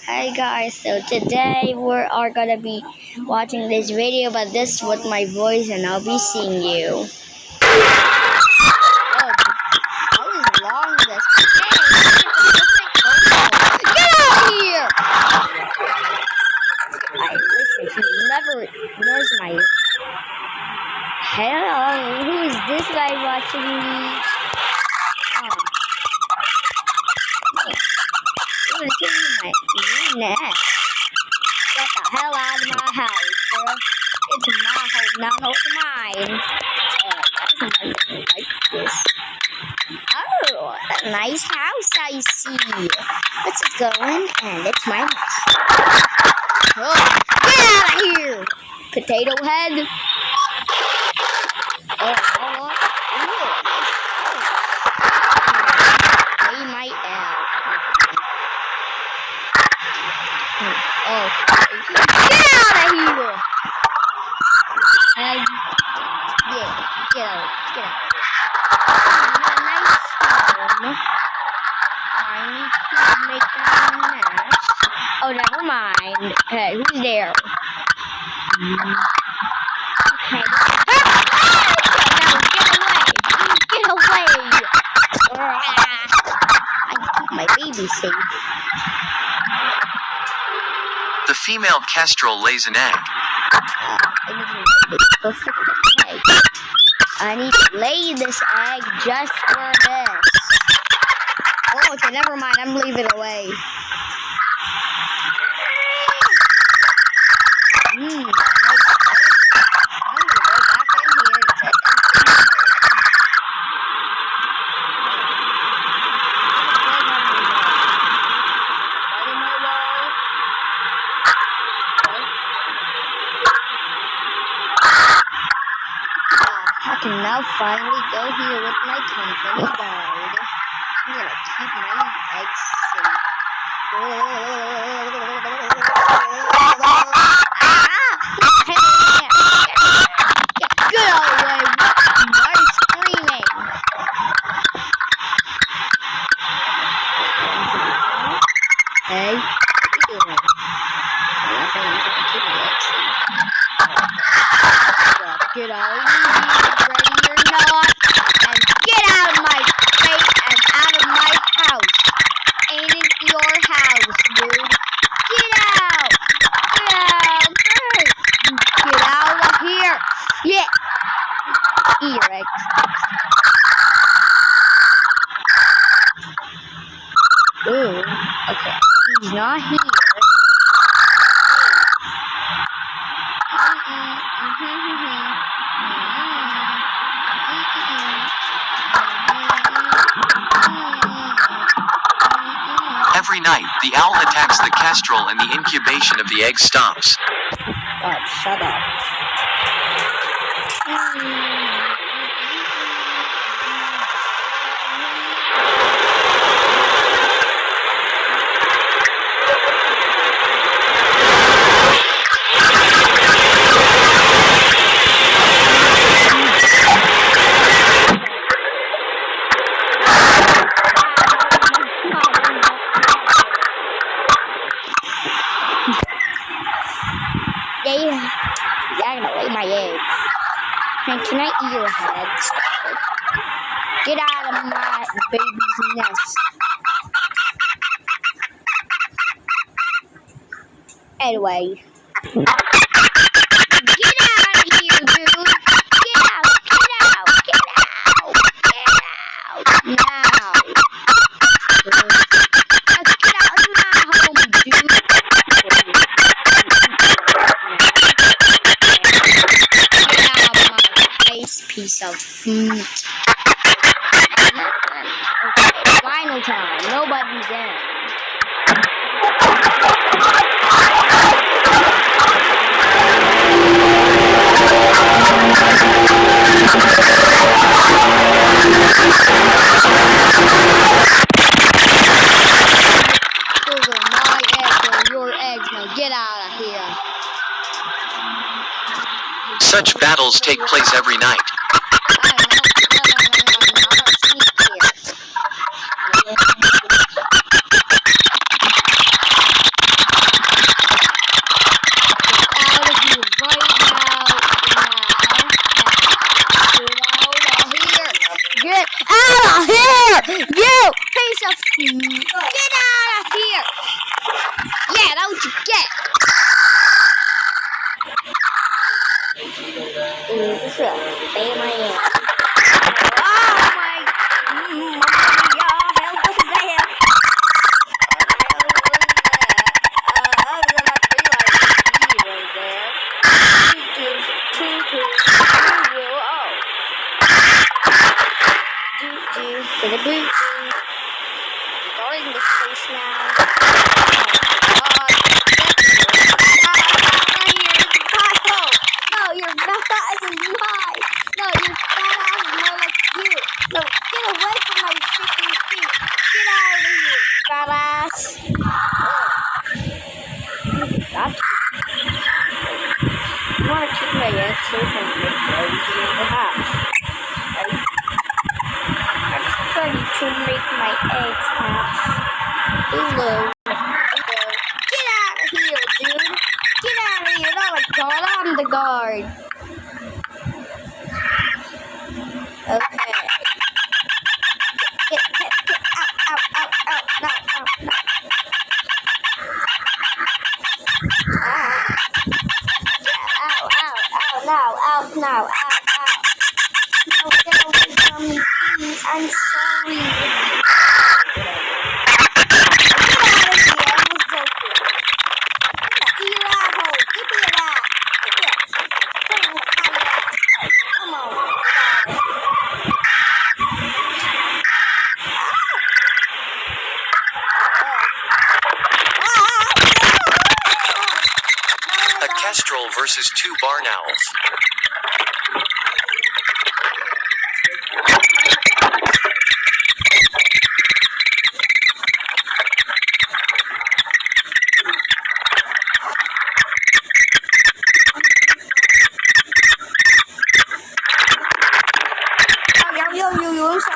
Hi guys, so today we are gonna be watching this video, but this is with my voice and I'll be seeing you. Oh, how is long this? Hey, get out of here! I wish he never ignores my... Hello, who is this guy watching me? Oh. You're gonna give me my neck. Get the hell out of my house, bro. It's my home, not mine. I like this. Oh, what a nice house I see. Let's go in, and it's my house. Oh, get out of here, potato head. Oh, hold on. They might Oh, get out of here! And yeah, get out. Nice stone. I need to make a nest. Oh, never mind. Hey, who's there? Okay. Get away! I keep my baby safe. The female kestrel lays an egg. I need to lay this egg just for this. Oh, okay, never mind. I'm leaving it away. I'm gonna go back in here to check I can now finally go here with my company guard. I'm gonna keep my eggs safe. Get away! Why are you screaming? Hey, what are you doing? Nothing. I'm gonna keep my eggs safe. Get out. Ready or not, and get out of my face and out of my house. Ain't it your house, dude? Get out! Get out of here! Yeah! Eat your eggs. Ooh, okay. He's not here. Every night, the owl attacks the kestrel and the incubation of the egg stops. God, shut up. I'm gonna lay my eggs. And can I eat your head? Get out of my baby's nest. Anyway. Get out of here, dude. Get out. Now. Get out of my home, dude. Piece of meat. Okay, final time. Nobody's in. Those are my eggs or your eggs. Now get out of here. Such battles take place every night. want to keep my eggs safe and make eggs in the house. Right? I'm ready to make my eggs hatch. Hello. Get out of here, dude. Get out of here. Not like God. I'm the guard. Okay. Get out. No. Out now. No, get away from me, please. I'm sorry. A kestrel versus 2 barn owls.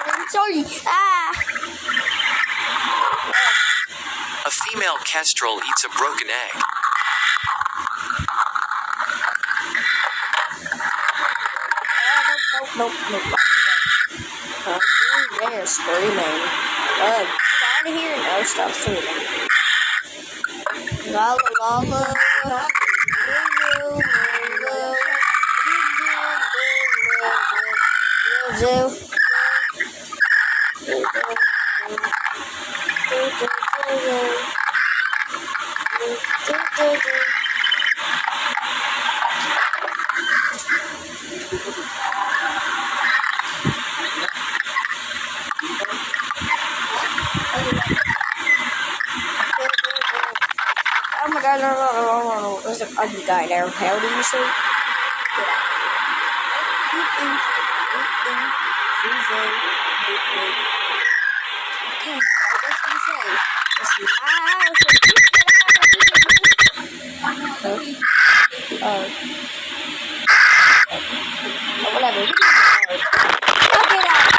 I'm sorry. A female kestrel eats a broken egg. Nope. They're screaming. Get out of here. No, stop screaming. La. Oh my god, no. There's an ugly guy there. How do you say? Okay, I guess you say. It's my house. Whatever. Get out.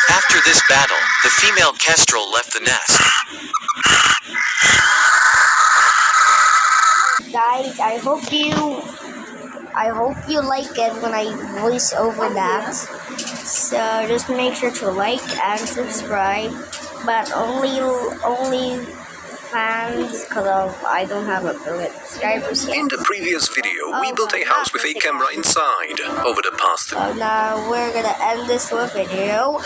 After this battle, the female kestrel left the nest. Guys, I hope you like it when I voice over that. So just make sure to like and subscribe, but only fans, because I don't have a billion subscribers yet. In the previous video, we built a house with a camera inside. Over the past So now we're gonna end this video.